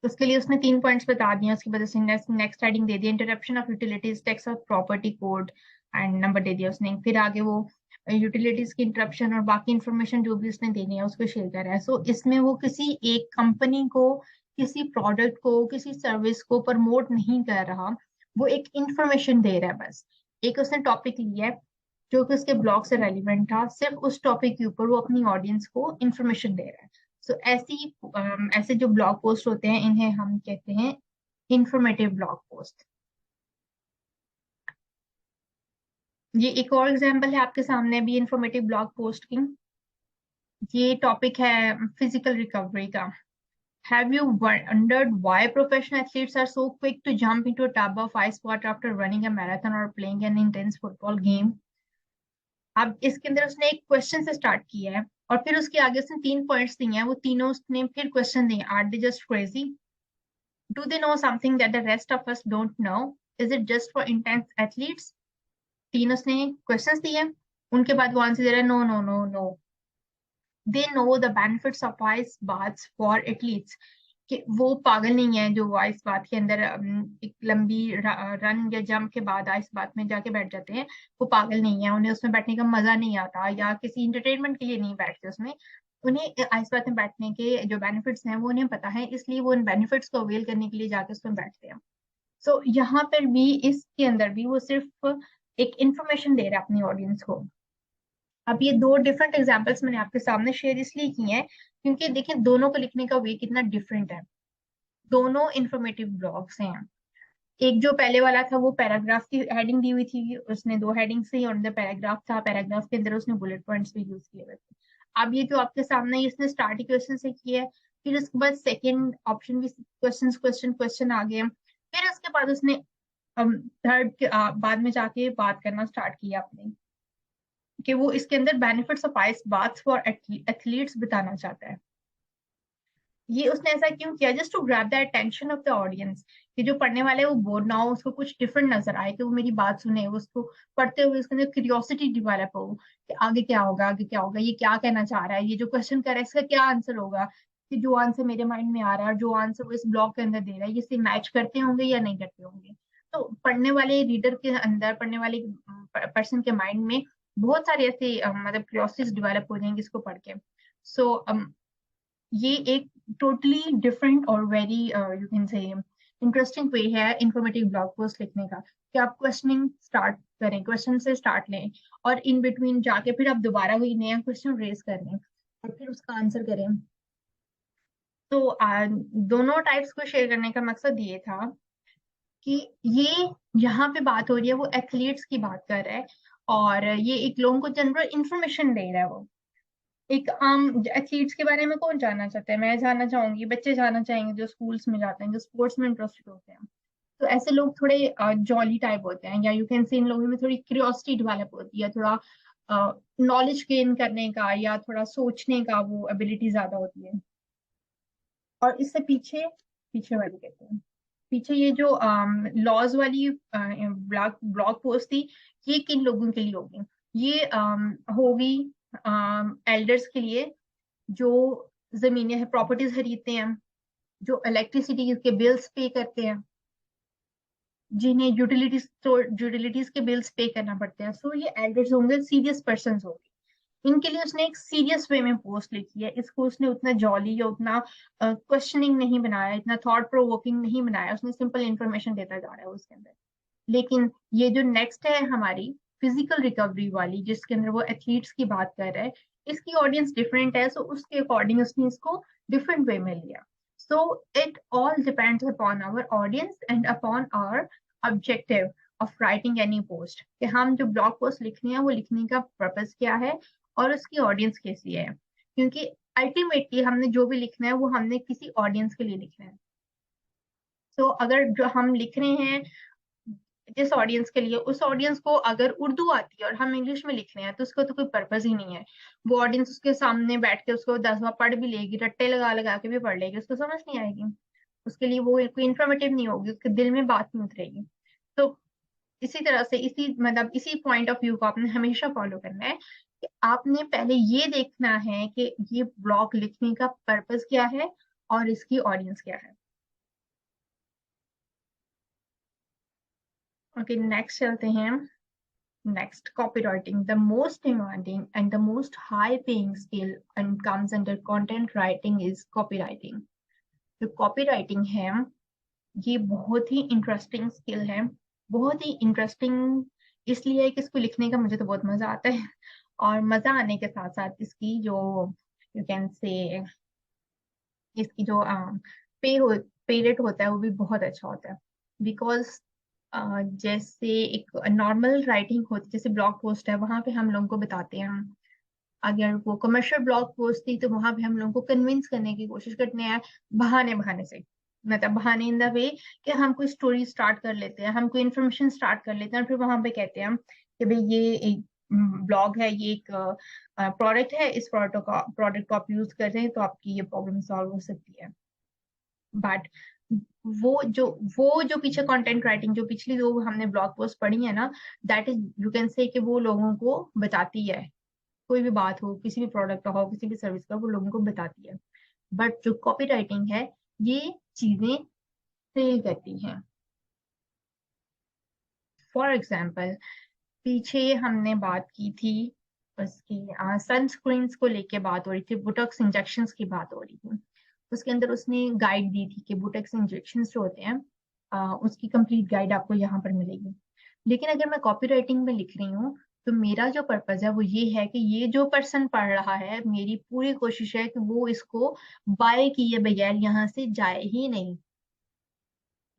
उसके लिए उसने 3 पॉइंट्स बता दिए, उसकी वजह से नेक्स्ट हेडिंग दे दी interruption of utilities tax of property code, and number दे दिया उसने। फिर आगे वो यूटिलिटीज की इंटरप्शन और बाकी इंफॉर्मेशन जो भी उसने देनी है उसको शेयर कर रहा है। सो इसमें वो किसी एक कंपनी को, किसी प्रोडक्ट को, किसी सर्विस को प्रमोट नहीं कर रहा, वो एक इंफॉर्मेशन दे रहा है बस। एक उसने टॉपिक लिया है जो कि उसके ब्लॉग से रेलिवेंट था, सिर्फ उस टॉपिक के ऊपर वो अपनी ऑडियंस को इंफॉर्मेशन दे रहा है। सो ऐसे जो ब्लॉग पोस्ट होते हैं इन्हें हम कहते हैं इंफॉर्मेटिव ब्लॉग पोस्ट। ये एक और एग्जांपल है आपके सामने भी इंफॉर्मेटिव ब्लॉग पोस्ट की। ये टॉपिक है फिजिकल रिकवरी का। Have you wondered why professional athletes are so quick to jump into a tub of ice water after running a marathon or playing an intense football game? अब इसके अंदर उसने एक question से start किया है और फिर उसके आगे उसने 3 पॉइंट्स दिए हैं, वो तीनों उसने फिर क्वेश्चन दिए। Are they just crazy? Do they know something that the rest of us don't know? Is it just for intense athletes? तीन उसने क्वेश्चंस दिए, उनके बाद वो आंसर दे रहा है no no no no, they know the benefits of ice baths for athletes, कि वो पागल नहीं है जो आइस बाथ के अंदर एक लंबी रन या जंप के बाद आइस बाथ में जाके बैठ जाते हैं, वो पागल नहीं है, उन्हें उसमें बैठने का मजा नहीं आता या किसी इंटरटेनमेंट के लिए नहीं बैठते उसमें, उन्हें आइस बाथ में बैठने के जो बेनिफिट्स हैं वो उन्हें पता है, इसलिए वो उन बेनिफिट्स को अवेल करने के लिए जाके उसमें बैठते हैं। सो यहाँ पर भी, इसके अंदर भी वो सिर्फ एक इंफॉर्मेशन दे रहा है अपनी ऑडियंस को। अब ये 2 डिफरेंट एग्जांपल्स मैंने आपके सामने शेयर इसलिए की हैं क्योंकि देखिए दोनों को लिखने का वे कितना डिफरेंट है, दोनों इंफॉर्मेटिव ब्लॉग्स हैं। एक जो पहले वाला था वो पैराग्राफ की हेडिंग दी हुई थी, उसने 2 हेडिंग्स थी और अंदर पैराग्राफ था, पैराग्राफ के अंदर उसने बुलेट पॉइंट्स भी यूज किए हुए थे। अब ये जो आपके सामने इसने स्टार्ट ही क्वेश्चन से किया है, फिर उसके बाद सेकेंड ऑप्शन भी क्वेश्चन क्वेश्चन क्वेश्चन आ गए, फिर उसके बाद उसने थर्ड के बाद में जाके बात करना स्टार्ट किया अपने, कि वो इसके अंदर benefits of ice bath for athletes बताना चाहता है। ये उसने ऐसा क्यों किया? Just to grab the attention of the audience, कि जो पढ़ने वाले वो बोर ना हो, उसको कुछ डिफरेंट नजर आए, कि वो मेरी बात सुने, उसको पढ़ते हुए उसके अंदर क्यूरियोसिटी डिवेलप हो कि आगे क्या होगा, आगे क्या होगा, ये क्या कहना चाह रहा है, ये जो क्वेश्चन कर रहा है इसका क्या आंसर होगा, कि जो आंसर मेरे माइंड में आ रहा है और जो आंसर वो इस ब्लॉग के अंदर दे रहा है ये से मैच करते होंगे या नहीं करते होंगे। तो पढ़ने वाले रीडर के अंदर, पढ़ने वाले पर्सन के माइंड में बहुत सारे ऐसे मतलब क्यूरियोसिटीज डिवेलप हो जाएंगे इसको पढ़ के। सो ये एक टोटली डिफरेंट और very you can say interesting way है इंफॉर्मेटिव ब्लॉग पोस्ट लिखने का कि आप क्वेश्चनिंग स्टार्ट करें, क्वेश्चन से स्टार्ट लें और इन बिटवीन जाके फिर आप दोबारा वही नया क्वेश्चन रेज कर लें और फिर उसका आंसर करें। तो दोनों टाइप्स को शेयर करने का मकसद ये था कि ये यहाँ पे बात हो रही है वो एथलीट्स की बात कर रहा है और ये एक लोगों को जनरल इंफॉर्मेशन दे रहा है। वो एक आम एथलीट्स के बारे में कौन जानना चाहता है? मैं जानना चाहूंगी, बच्चे जानना चाहेंगे जो स्कूल्स में जाते हैं, जो स्पोर्ट्स में इंटरेस्टेड होते हैं। तो ऐसे लोग थोड़े जॉली टाइप होते हैं, या यू कैन से इन लोगों में थोड़ी क्यूरियोसिटी डेवलप होती है, थोड़ा नॉलेज गेन करने का या थोड़ा सोचने का वो एबिलिटी ज्यादा होती है। और इससे पीछे पीछे वाली कहते हैं, पीछे ये जो लॉज वाली ब्लॉग पोस्ट थी, ये किन लोगों के लिए होगी? ये होगी एल्डर्स के लिए जो जमीनें हैं, प्रॉपर्टीज खरीदते हैं, जो इलेक्ट्रिसिटी के बिल्स पे करते हैं, जिन्हें यूटिलिटीज के बिल्स पे करना पड़ते हैं। सो ये एल्डर्स होंगे, सीरियस पर्सन होंगे। इनके लिए उसने एक सीरियस वे में पोस्ट लिखी है। इसको उसने उतना जॉली या उतना क्वेश्चनिंग नहीं बनाया, इतना थॉट प्रोवोकिंग नहीं बनाया, उसने सिंपल इंफॉर्मेशन देता जा रहा है उसके अंदर। लेकिन ये जो नेक्स्ट है हमारी फिजिकल रिकवरी वाली, जिसके अंदर वो एथलीट्स की बात कर रहा है, इसकी ऑडियंस डिफरेंट है, सो उसके अकॉर्डिंग उसने इसको डिफरेंट वे में लिया। So it all depends upon our audience and upon our objective of writing any post, कि हम जो ब्लॉग पोस्ट लिखनी है वो लिखने का पर्पस क्या है और उसकी ऑडियंस कैसी है। क्योंकि अल्टीमेटली हमने जो भी लिखना है वो हमने किसी ऑडियंस के लिए लिखना है। सो अगर जो हम लिख रहे हैं जिस ऑडियंस के लिए, उस ऑडियंस को अगर उर्दू आती है और हम इंग्लिश में लिख रहे हैं तो उसका तो कोई पर्पज ही नहीं है। वो ऑडियंस उसके सामने बैठ के उसको 10 बार पढ़ भी लेगी, रट्टे लगा लगा के भी पढ़ लेगी, उसको समझ नहीं आएगी, उसके लिए वो कोई इंफॉर्मेटिव नहीं होगी, उसके दिल में बात नहीं उतरेगी। तो इसी तरह से इसी पॉइंट ऑफ व्यू को आपने हमेशा फॉलो करना है कि आपने पहले ये देखना है कि ये ब्लॉग लिखने का पर्पज क्या है और इसकी ऑडियंस क्या है। ओके, नेक्स्ट चलते हैं। Next, copywriting, the most demanding and the most high-paying skill and comes under content writing is copywriting. जो copywriting है ये बहुत ही इंटरेस्टिंग स्किल है। बहुत ही इंटरेस्टिंग इसलिए है कि इसको लिखने का मुझे तो बहुत मजा आता है, और मजा आने के साथ साथ इसकी जो यू कैन से इसकी जो पे हो पे रेट होता है वो भी बहुत अच्छा होता है। बिकॉज जैसे एक नॉर्मल राइटिंग होती है, जैसे ब्लॉग पोस्ट है, वहां पे हम लोगों को बताते हैं हम, अगर वो कमर्शियल ब्लॉग पोस्ट थी तो वहां पे हम लोगों को कन्विंस करने की कोशिश करते हैं बहाने बहाने से, मतलब बहाने इन द वे कि हम कोई स्टोरी स्टार्ट कर लेते हैं, हम कोई इन्फॉर्मेशन स्टार्ट कर लेते हैं और फिर वहां पे कहते हैं कि भाई ये एक ब्लॉग है, ये एक प्रोडक्ट है, इस प्रोडक्ट को आप यूज कर रहे हैं तो आपकी ये प्रॉब्लम सॉल्व हो सकती है। बट वो जो पीछे कंटेंट राइटिंग जो पिछली जो हमने ब्लॉग पोस्ट पढ़ी है ना, that is you can say कि वो लोगों को बताती है, कोई भी बात हो, किसी भी प्रोडक्ट का हो, किसी भी सर्विस का, वो लोगों को बताती है। बट जो कॉपी राइटिंग है ये चीजें सेल करती हैं। फॉर एग्जाम्पल, पीछे हमने बात की थी उसकी सनस्क्रीन्स को लेके बात हो रही थी, बोटॉक्स इंजेक्शंस की बात हो रही थी। उसके अंदर उसने गाइड दी थी कि बोटॉक्स इंजेक्शंस जो होते हैं उसकी कंप्लीट गाइड आपको यहाँ पर मिलेगी। लेकिन अगर मैं कॉपी राइटिंग में लिख रही हूँ तो मेरा जो पर्पज है वो ये है कि ये जो पर्सन पढ़ रहा है, मेरी पूरी कोशिश है कि वो इसको बाय किए बगैर यहाँ से जाए ही नहीं।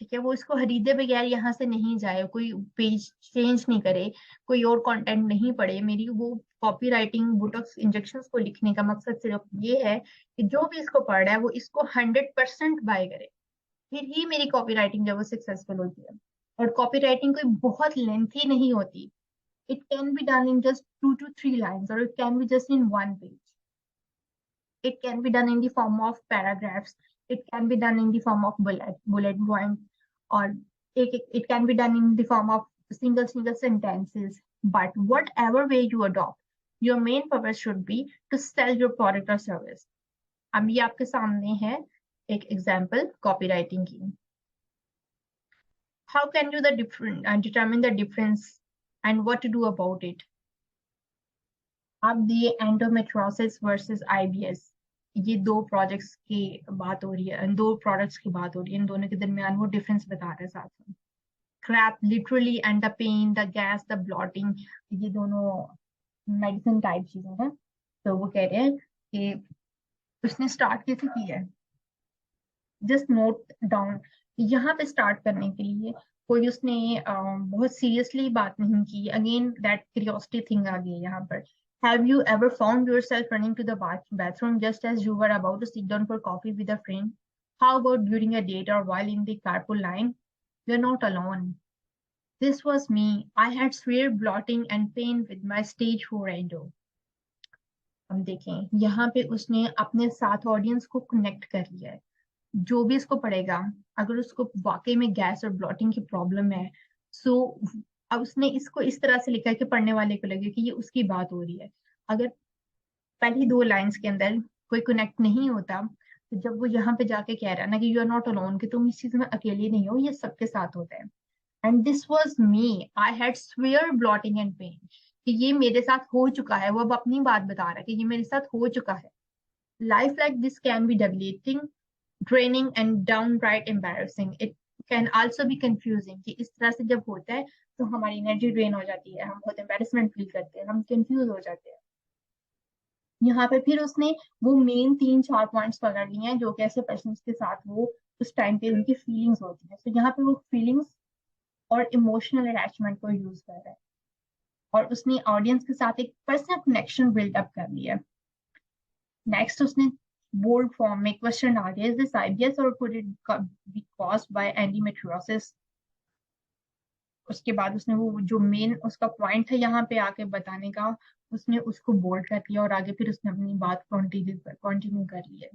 ठीक है, वो इसको खरीदे बगैर यहाँ से नहीं जाए, कोई पेज चेंज नहीं करे, कोई और कंटेंट नहीं पढ़े। मेरी वो कॉपी राइटिंग बोटॉक्स इंजेक्शंस को लिखने का मकसद सिर्फ ये है कि जो भी इसको पढ़ रहा है वो इसको 100% बाय करे, फिर ही मेरी कॉपी राइटिंग जब वो सक्सेसफुल होती है। और कॉपी राइटिंग कोई बहुत लेंथी नहीं होती। It can be done in just 2 to 3 lines, or it can be just in one page. It can be done in the form of paragraphs. It can be done in the form of bullet point, or it can be done in the form of single sentences. But whatever way you adopt, your main purpose should be to sell your product or service. अब ये आपके सामने है एक example copywriting की। How can you determine the difference and what to do about it? आप दिए endometriosis versus IBS, ये 2 प्रोजेक्ट्स की बात हो रही है, 2 प्रोडक्ट्स की बात हो रही है, इन दोनों के दरमियान वो डिफरेंस बता रहा है साथ में। Cramp literally and the pain, the gas, the bloating, ये दोनों मेडिसिन टाइप चीजें हैं। तो वो कह रहे हैं कि उसने स्टार्ट कैसे किया है, जस्ट नोट डाउन। यहाँ पे स्टार्ट करने के लिए कोई उसने बहुत सीरियसली बात नहीं की। अगेन दैट क्यूरियोसिटी थिंग आ गई यहाँ पर। Have you ever found yourself running to the bathroom just as you were about to sit down for coffee with a friend? How about during a date or while in the carpool line? You're not alone. This was me. I had severe bloating and pain with my stage 4 endo. हम देखें यहाँ पे उसने अपने साथ audience को connect कर लिया है। जो भी इसको पढ़ेगा, अगर उसको वाकई में गैस और ब्लॉटिंग की प्रॉब्लम है, सो अब उसने इसको इस तरह से लिखा है कि पढ़ने वाले को लगे कि ये उसकी बात हो रही है। अगर पहली 2 लाइंस के अंदर कोई कनेक्ट नहीं होता, तो जब वो यहाँ पे जाके कह रहा है ना कि यू आर नॉट अलोन, कि तुम इस चीज में अकेले नहीं हो, ये सबके साथ होता है। And this was me, I had severe bloating and pain, कि ये मेरे साथ हो चुका है। वो अब अपनी बात बता रहा है कि ये मेरे साथ हो चुका है। Life like this can be debilitating, draining and downright embarrassing. It can also be confusing, कि इस तरह से जब होता है तो हमारी एनर्जी ड्रेन हो जाती है, हम बहुत एम्बेरसमेंट फील करते हैं, हम कंफ्यूज हो जाते हैं। यहाँ पे फिर उसने वो मेन 3-4 पॉइंट्स पकड़ लिए हैं जो कि ऐसे पर्सन के साथ वो उस टाइम पे उनकी फीलिंग्स होती है। तो यहाँ पे वो फीलिंग्स और इमोशनल अटैचमेंट को यूज कर रहा है, और उसने ऑडियंस के साथ एक पर्सनल कनेक्शन बिल्डअप कर लिया। नेक्स्ट उसने बोल्ड फॉर्म में क्वेश्चन आ गया, इज दिस IBS और could it be caused by endometriosis? उसके बाद उसने वो जो मेन उसका पॉइंट था यहाँ पे आके बताने का, उसने उसको बोल्ड कर दिया और आगे फिर उसने अपनी बात कंटिन्यू कर लिया।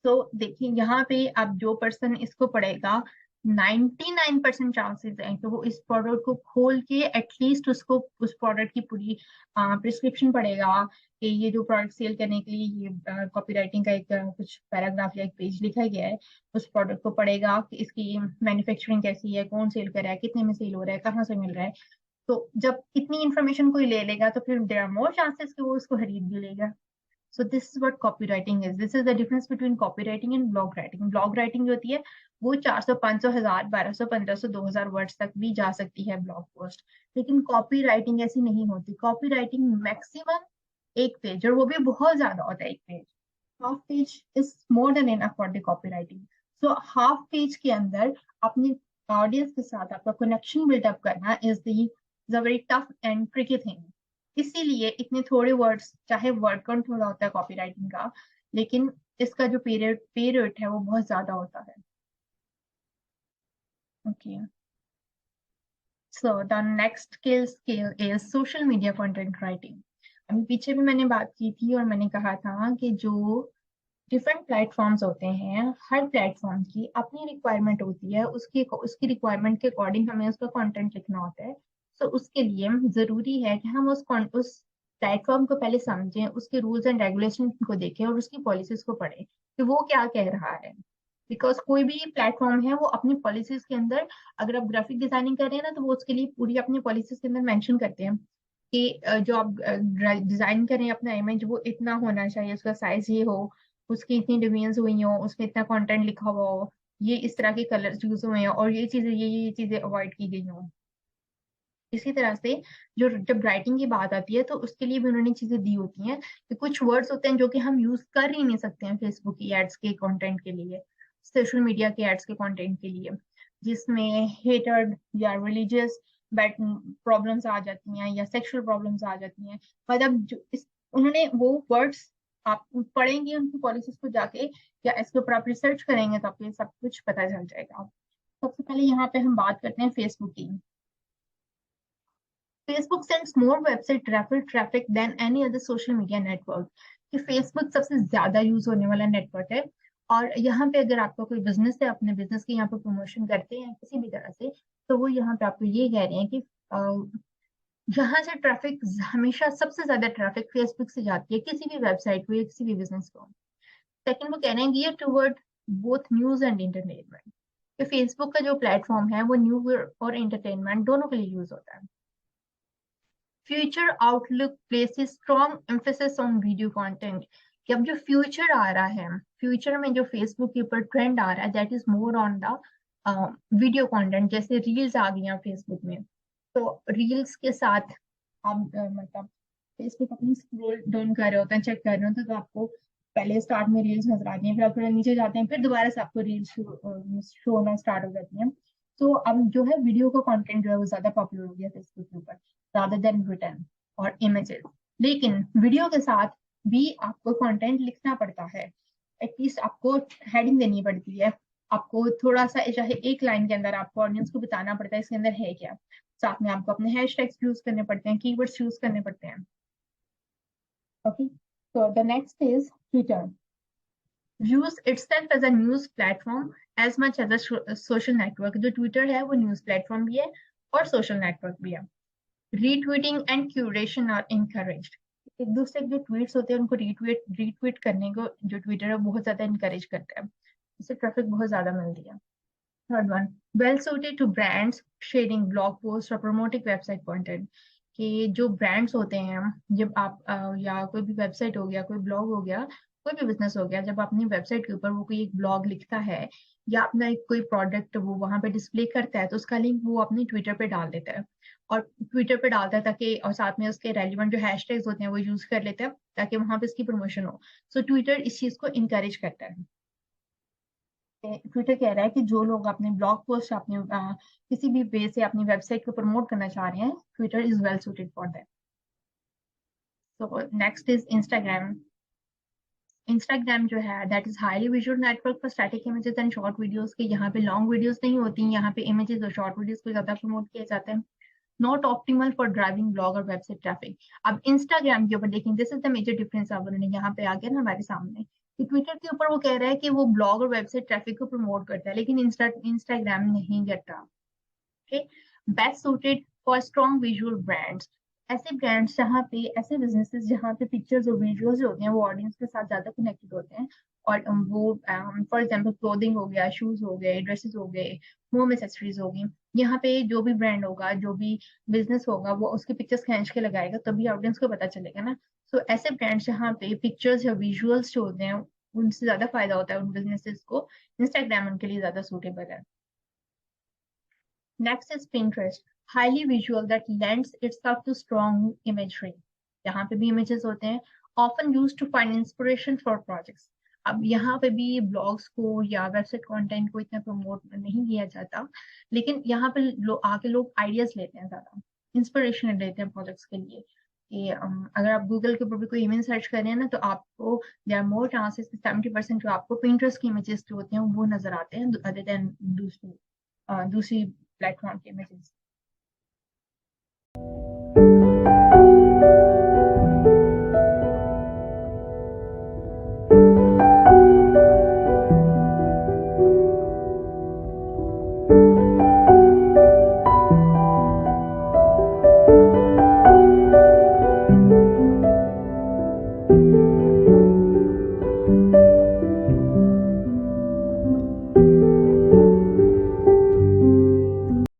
तो देखिए यहाँ पे अब जो पर्सन इसको पढ़ेगा, 99% चांसेस हैं कि वो इस प्रोडक्ट को खोल के एटलीस्ट उसको उस प्रोडक्ट की पूरी प्रिस्क्रिप्शन पढ़ेगा कि ये जो प्रोडक्ट सेल करने के लिए ये कॉपीराइटिंग का एक कुछ पैराग्राफ या एक पेज लिखा गया है, उस प्रोडक्ट को पढ़ेगा कि इसकी मैन्युफैक्चरिंग कैसी है, कौन सेल कर रहा है, कितने में सेल हो रहा है, कहाँ से मिल रहा है। तो जब इतनी इन्फॉर्मेशन कोई ले लेगा तो फिर देयर आर मोर चांसेस कि वो उसको खरीद भी लेगा। So this is what copywriting is. This is the difference between copywriting and blog writing. Blog writing जो होती है वो 400, 500, 1000, 1200, 1500, 2000 वर्ड्स तक भी जा सकती है ब्लॉग पोस्ट। लेकिन कॉपी राइटिंग ऐसी नहीं होती। कॉपी राइटिंग मैक्सिमम 1 पेज, और वो भी बहुत ज्यादा होता है 1 page. Half page is more than enough for the copy writing. So half page के अंदर अपनी ऑडियंस के साथ आपका कनेक्शन बिल्डअप करना is the very tough and tricky thing. इसीलिए इतने थोड़े वर्ड्स, चाहे वर्ड काउंट थोड़ा होता है कॉपी राइटिंग का, लेकिन इसका जो पे रेट है वो बहुत ज्यादा होता है। Okay, so the next skill is social media content writing. अभी पीछे भी मैंने बात की थी और मैंने कहा था कि जो डिफरेंट प्लेटफॉर्म्स होते हैं, हर प्लेटफॉर्म की अपनी रिक्वायरमेंट होती है, उसकी रिक्वायरमेंट के अकॉर्डिंग हमें उसका कंटेंट लिखना होता है। तो उसके लिए जरूरी है कि हम उस प्लेटफॉर्म को पहले समझें, उसके रूल्स एंड रेगुलेशन को देखें और उसकी पॉलिसीज को पढ़ें कि वो क्या कह रहा है। बिकॉज कोई भी प्लेटफॉर्म है वो अपनी पॉलिसीज के अंदर, अगर आप ग्राफिक डिजाइनिंग कर रहे हैं ना, तो वो उसके लिए पूरी अपनी पॉलिसीज के अंदर मेंशन करते हैं कि जो आप डिजाइन करें अपना इमेज, वो इतना होना चाहिए, उसका साइज ये हो, उसकी इतनी डिवीजन्स हुई हो, उसमें इतना कंटेंट लिखा हुआ हो, ये इस तरह के कलर्स यूज हुए हैं, और ये चीजें अवॉइड की गई हो। इसी तरह से जो जब राइटिंग की बात आती है तो उसके लिए भी उन्होंने चीजें दी होती हैं कि कुछ वर्ड्स होते हैं जो कि हम यूज कर ही नहीं सकते हैं फेसबुक की एड्स के कंटेंट के लिए, सोशल मीडिया के एड्स के कंटेंट के लिए, जिसमें हेटर्ड या रिलीजियस बैड प्रॉब्लम्स आ जाती हैं या सेक्सुअल प्रॉब्लम्स आ जाती हैं। मतलब उन्होंने वो वर्ड्स, आप पढ़ेंगे उनकी पॉलिसीज को जाके या इसके ऊपर आप रिसर्च करेंगे तो आपको ये सब कुछ पता चल जाएगा। सबसे पहले यहाँ पे हम बात करते हैं फेसबुक की। Facebook sends more website traffic than any other social media network। कि Facebook सबसे ज्यादा यूज होने वाला नेटवर्क है, और यहाँ पे अगर आपका कोई बिजनेस है, अपने बिजनेस की यहाँ पे प्रमोशन करते हैं किसी भी तरह से, तो वो यहाँ पे आपको ये कह रहे हैं कि यहाँ से ट्रैफिक, हमेशा सबसे ज्यादा ट्रैफिक फेसबुक से जाती है किसी भी वेबसाइट को या किसी भी बिजनेस को। सेकंड वो कह रहे हैं gear toward both news and entertainment, कि फेसबुक का जो प्लेटफॉर्म है वो न्यूज और एंटरटेनमेंट दोनों के लिए यूज होता है। Future Outlook places strong emphasis on video content, कि अब जो फ्यूचर आ रहा है, फ्यूचर में जो फेसबुक के ऊपर ट्रेंड आ रहा है that is more on the video content. जैसे रील्स आ गई हैं फेसबुक में, तो रील्स के साथ आप मतलब फेसबुक अपनी स्क्रॉल डाउन कर रहे होते हैं, चेक कर रहे होते हैं, तो आपको पहले स्टार्ट में रील्स नजर आती हैं, फिर आप थोड़ा नीचे जाते हैं, फिर दोबारा से आपको रील्स शो होना स्टार्ट हो जाती हैं। तो अब जो है वीडियो का कंटेंट जो है वो ज्यादा पॉपुलर हो गया फेसबुक के ऊपर रादर देन रिटर्न और इमेजेस। लेकिन वीडियो के साथ भी आपको कंटेंट लिखना पड़ता है, एटलीस्ट आपको हेडिंग देनी पड़ती है, आपको थोड़ा सा चाहे एक लाइन के अंदर आपको ऑडियंस को बताना पड़ता है इसके अंदर है क्या। साथ में आपको अपने हैशटैग्स यूज करने पड़ते हैं, कीवर्ड्स यूज करने पड़ते हैं। Okay, so the next is Twitter. Views itself as a news platform as much as a social network. जो ट्विटर है वो न्यूज प्लेटफॉर्म भी है और सोशल नेटवर्क भी है। Retweeting and curation are encouraged. एक दूसरे के जो ट्वीट्स होते हैं उनको रीट्वीट करने को जो ट्विटर है बहुत ज्यादा इनकरेज करता है, इससे ट्रैफिक बहुत ज्यादा मिलती है। Third one, well suited to brands sharing blog post और प्रोमोटिंग वेबसाइट कंटेंट। कि जो ब्रांड्स होते हैं, जब आप या कोई भी वेबसाइट हो गया, कोई ब्लॉग हो गया, कोई भी बिजनेस हो गया, जब अपनी वेबसाइट के ऊपर वो कोई एक ब्लॉग लिखता है या अपना एक कोई प्रोडक्ट वो वहां पे डिस्प्ले करता है, तो उसका लिंक वो अपनी ट्विटर पे डाल देता है और ट्विटर पे डालता है ताकि, और साथ में उसके रेलिवेंट जो हैशटैग्स होते हैं वो यूज कर लेते हैं ताकि वहां पे इसकी प्रमोशन हो। सो ट्विटर इस चीज को इनकरेज करता है। ट्विटर कह रहा है कि जो लोग अपने ब्लॉग पोस्ट अपने किसी भी वे से अपनी वेबसाइट को प्रमोट करना चाह रहे हैं, Twitter is well suited for that. So next is Instagram. Instagram जो है that is highly visual network for static images and short videos के। यहाँ पे लॉन्ग वीडियोस नहीं होती, यहाँ पे इमेजेस और शॉर्ट वीडियोस को ज्यादा प्रमोट किया जाता है। Not optimal for driving blog और वेबसाइट ट्रैफिक। अब इंस्टाग्राम के ऊपर देखें, this is the major difference. अब उन्होंने यहाँ पे आ गया ना हमारे सामने कि ट्विटर के ऊपर वो कह रहा है कि वो ब्लॉग और वेबसाइट ट्रैफिक को प्रमोट करता है, लेकिन इंस्टाग्राम नहीं करता। Okay, best suited for strong visual brands. ऐसे ब्रांड्स जहाँ पे, ऐसे बिजनेसेस जहाँ पे पिक्चर्स और विजुअल्स होते हैं वो ऑडियंस के साथ ज्यादा कनेक्टेड होते हैं। और वो फॉर एग्जांपल क्लोथिंग हो गया, शूज हो गए, ड्रेसेस हो गए, होम एसेसरीज होगी, यहाँ पे जो भी ब्रांड होगा, जो भी बिजनेस होगा, वो उसकी पिक्चर्स खींच के लगाएगा तभी ऑडियंस को पता चलेगा ना। सो ऐसे ब्रांड्स जहाँ पे पिक्चर्स या विजुअल्स जो होते हैं उनसे ज्यादा फायदा होता है उन बिजनेसेस को, इंस्टाग्राम उनके लिए ज्यादा सूटेबल है। Next is Pinterest, highly visual that lends itself to strong imagery. यहाँ पे भी images होते हैं, often used to find inspiration for projects. अब यहाँ पे भी ब्लॉग्स को या वेबसाइट कंटेंट को इतना प्रमोट नहीं किया जाता, लेकिन यहाँ पे आके लोग आइडियाज लेते हैं, ज्यादा इंस्पिरेशन लेते हैं प्रोजेक्ट्स के लिए। कि अगर आप गूगल के ऊपर भी कोई इमेज सर्च कर रहे हैं ना, तो आपको देयर आर मोर चांसेस 70% जो आपको Pinterest की इमेजेस जो होते हैं वो नजर आते हैं अदर देन दूसरी प्लेटफॉर्म के इमेजेस।